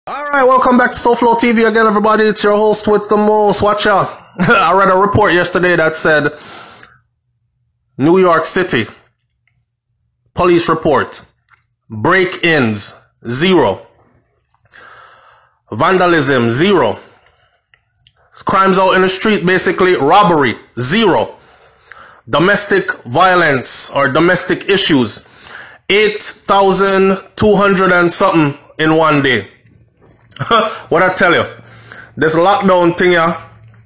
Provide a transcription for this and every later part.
Alright, welcome back to SoFlo TV again, everybody. It's your host with the most. Watch out. I read a report yesterday that said New York City police report, break-ins 0, vandalism 0, crimes out in the street, basically robbery 0, domestic violence or domestic issues 8,200 and something in one day. What I tell you, this lockdown thing,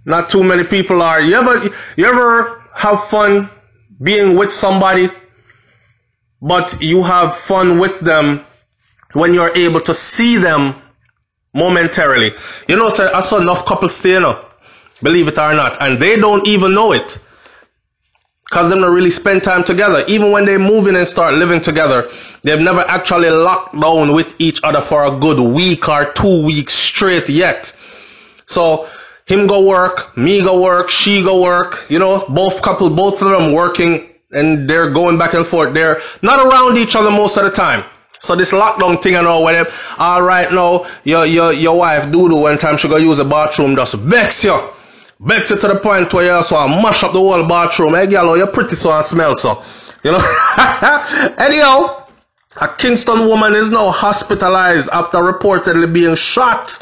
not too many people are. You ever have fun being with somebody, but you have fun with them when you're able to see them momentarily? You know, I saw enough couples stay, believe it or not, and they don't even know it, because they don't really spend time together. Even when they move in and start living together, they've never actually locked down with each other for a good week or 2 weeks straight yet. So him go work, me go work, she go work, both of them working, and they're going back and forth. They're not around each other most of the time. So this lockdown thing, where all right now, your wife Dudu, one time she go use the bathroom, just vex you to the point where you also mash up the whole bathroom. Hey girl, you're pretty so and smell so. Anyhow, a Kingston woman is now hospitalized after reportedly being shot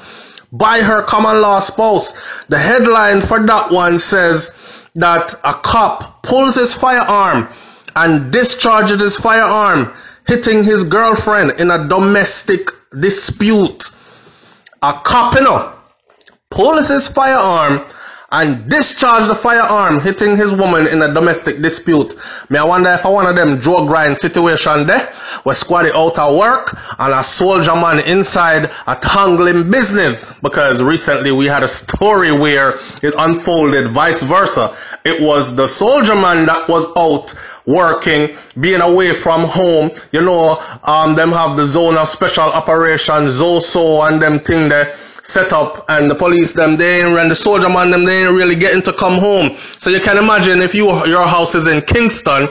by her common law spouse. The headline for that one says that a cop pulls his firearm and discharges his firearm, hitting his girlfriend in a domestic dispute. A cop, pulls his firearm and discharge the firearm, hitting his woman in a domestic dispute. I wonder if one of them drug grind situation there, where squaddy out of work and a soldier man inside at handling business. Because recently we had a story where it unfolded vice versa. It was the soldier man that was out working, being away from home. Them have the zone of special operations, ZOSO, and them thing there set up, and the police and the soldier man they ain't really getting to come home. So you can imagine if your house is in Kingston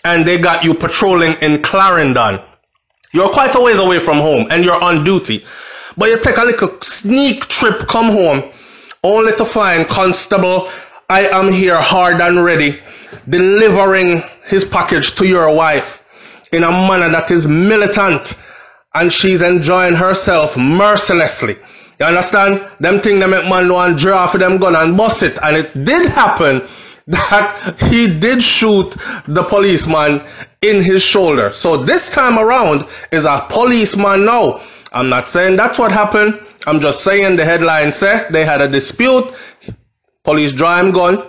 and they got you patrolling in Clarendon. You're quite a ways away from home and you're on duty. But you take a little sneak trip, come home, only to find Constable, I am here hard and ready, delivering his package to your wife in a manner that is militant, and she's enjoying herself mercilessly. You understand? Them thing they make man want draw for them gun and bust it. And it did happen that he did shoot the policeman in his shoulder. So this time around is a policeman now. I'm not saying that's what happened. I'm just saying the headline said they had a dispute. Police draw him gun,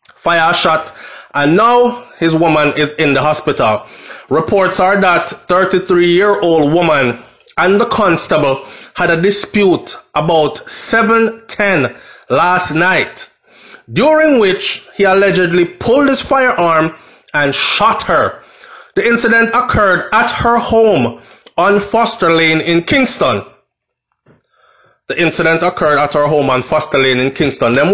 fire a shot, and now his woman is in the hospital. Reports are that 33-year-old woman and the constable had a dispute about 7:10 last night, during which he allegedly pulled his firearm and shot her. The incident occurred at her home on Foster Lane in Kingston. Them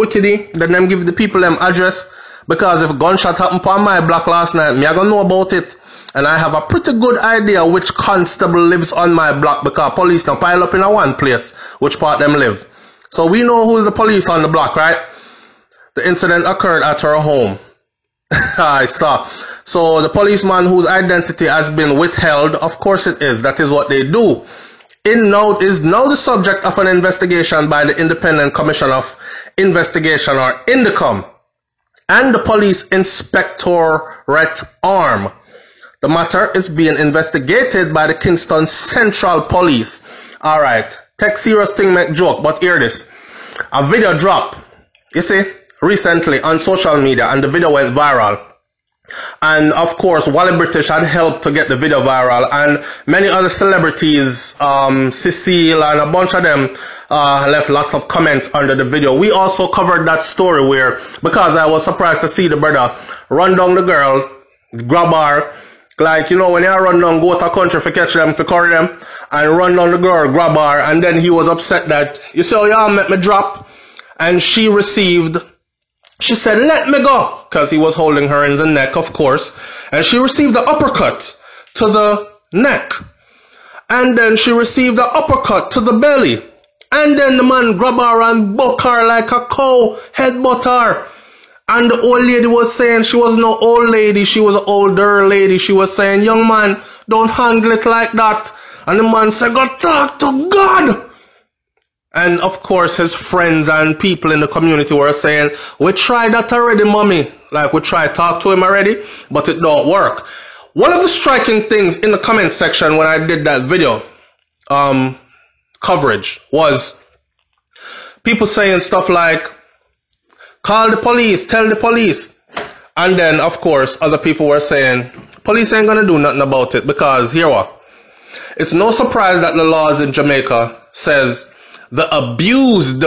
wickedy, then them give the people them address, because if a gunshot happened upon my block last night, me I gonna know about it. And I have a pretty good idea which constable lives on my block, because police now pile up in a one place, which part them live. So we know who is the police on the block, right? The incident occurred at her home. I saw. So the policeman whose identity has been withheld, of course it is. That is what they do. Is now the subject of an investigation by the Independent Commission of Investigation, or INDECOM, and the Police Inspectorate Arm. The matter is being investigated by the Kingston Central Police. Alright, take serious thing make joke, but hear this. A video dropped, you see, recently on social media, and the video went viral. And of course, Wally British had helped to get the video viral, and many other celebrities, Cecile and a bunch of them, left lots of comments under the video. We also covered that story where, because I was surprised to see the brother run down the girl, grab her, like, when you run down, go to a country for catch them, for curry them, and run down the girl, grab her, and then he was upset that, you see how y'all make me drop? And she said, let me go, because he was holding her in the neck, of course, and she received the uppercut to the neck. And then she received the uppercut to the belly. And then the man grab her and buck her like a cow, headbutt her. And the old lady was saying, she was no old lady, she was an older lady. She was saying, young man, don't handle it like that. And the man said, go talk to God. And of course, his friends and people in the community were saying, we tried that already, mommy. Like, we tried to talk to him already, but it don't work. One of the striking things in the comment section when I did that video coverage was people saying stuff like, call the police, tell the police. And then, of course, other people were saying, police ain't gonna do nothing about it because, here what? It's no surprise that the laws in Jamaica says the abused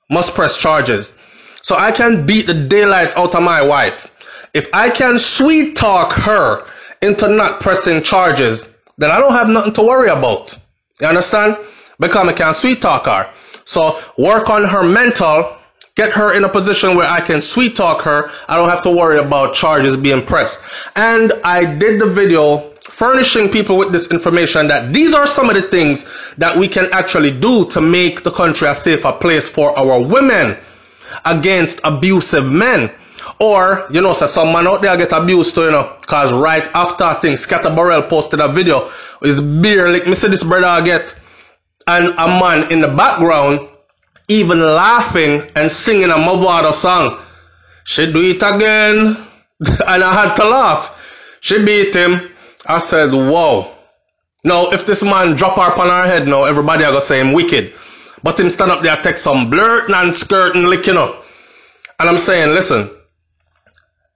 must press charges. So I can beat the daylight out of my wife. If I can sweet talk her into not pressing charges, then I don't have nothing to worry about. You understand? Because I can sweet talk her. So work on her mental, get her in a position where I can sweet talk her. I don't have to worry about charges being pressed. And I did the video furnishing people with this information that these are some of the things that we can actually do to make the country a safer place for our women against abusive men. Or, you know, so some man out there get abused too, you know, because right after I think Scatter Burrell posted a video with beer, like me see this brother I get, and a man in the background even laughing and singing a Mavado song. She do it again. And I had to laugh. She beat him. I said, whoa. Now, if this man drop her upon her head now, everybody are going to say him wicked. But him stand up there, take some blurting and skirting, licking up. And I'm saying, listen,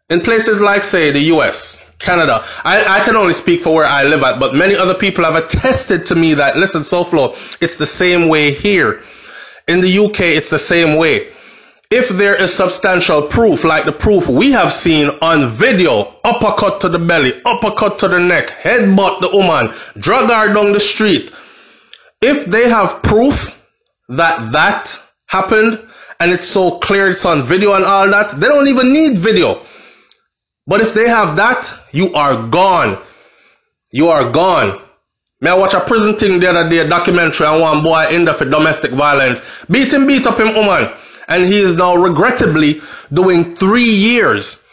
in places like, say, the US, Canada, I can only speak for where I live at, but many other people have attested to me that, listen, SoFlo, it's the same way here. In the UK, it's the same way. If there is substantial proof, like the proof we have seen on video, uppercut to the belly, uppercut to the neck, headbutt the woman, drag her down the street. If they have proof that that happened, and it's so clear it's on video and all that, they don't even need video. But if they have that, you are gone. You are gone. May I watch a prison thing the other day, a documentary on one boy in there for domestic violence. Beat up him woman. And he is now regrettably doing 3 years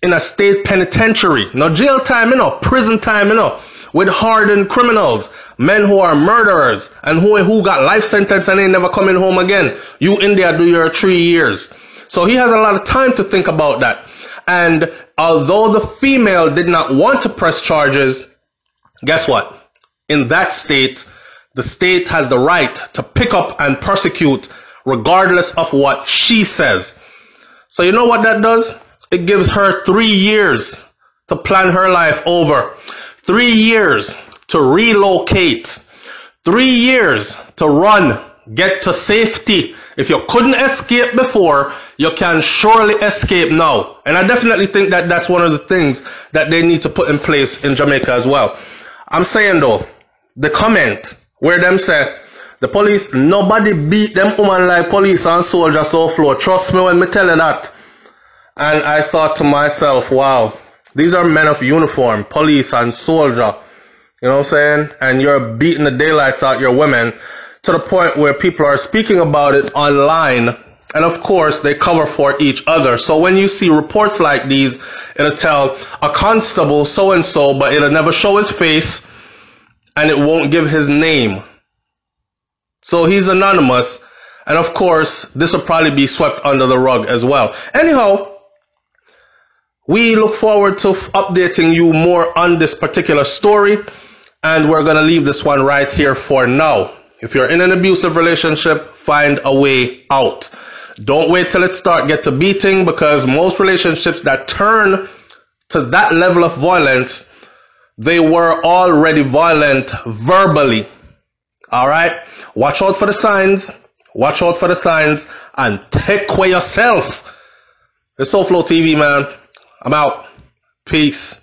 in a state penitentiary. No jail time, you know, prison time, you know, with hardened criminals, men who are murderers and who got life sentence and they never coming home again. You in there do your 3 years. So he has a lot of time to think about that. And although the female did not want to press charges, guess what? In that state, the state has the right to pick up and prosecute regardless of what she says. So you know what that does? It gives her 3 years to plan her life over. 3 years to relocate. 3 years to run, get to safety. If you couldn't escape before, you can surely escape now. And I definitely think that that's one of the things that they need to put in place in Jamaica as well. I'm saying though, the comment where them say, the police, nobody beat them woman like police and soldiers SoFlo. Trust me when me tell you that. And I thought to myself, wow, these are men of uniform, police and soldier. You know what I'm saying? And you're beating the daylights out your women to the point where people are speaking about it online. And of course, they cover for each other. So when you see reports like these, it'll tell a constable so-and-so, but it'll never show his face and it won't give his name. So he's anonymous. And of course, this will probably be swept under the rug as well. Anyhow, we look forward to updating you more on this particular story. And we're going to leave this one right here for now. If you're in an abusive relationship, find a way out. Don't wait till it get to beating, because most relationships that turn to that level of violence, they were already violent verbally. All right? Watch out for the signs. Watch out for the signs and take care of yourself. It's SoFlo TV, man. I'm out. Peace.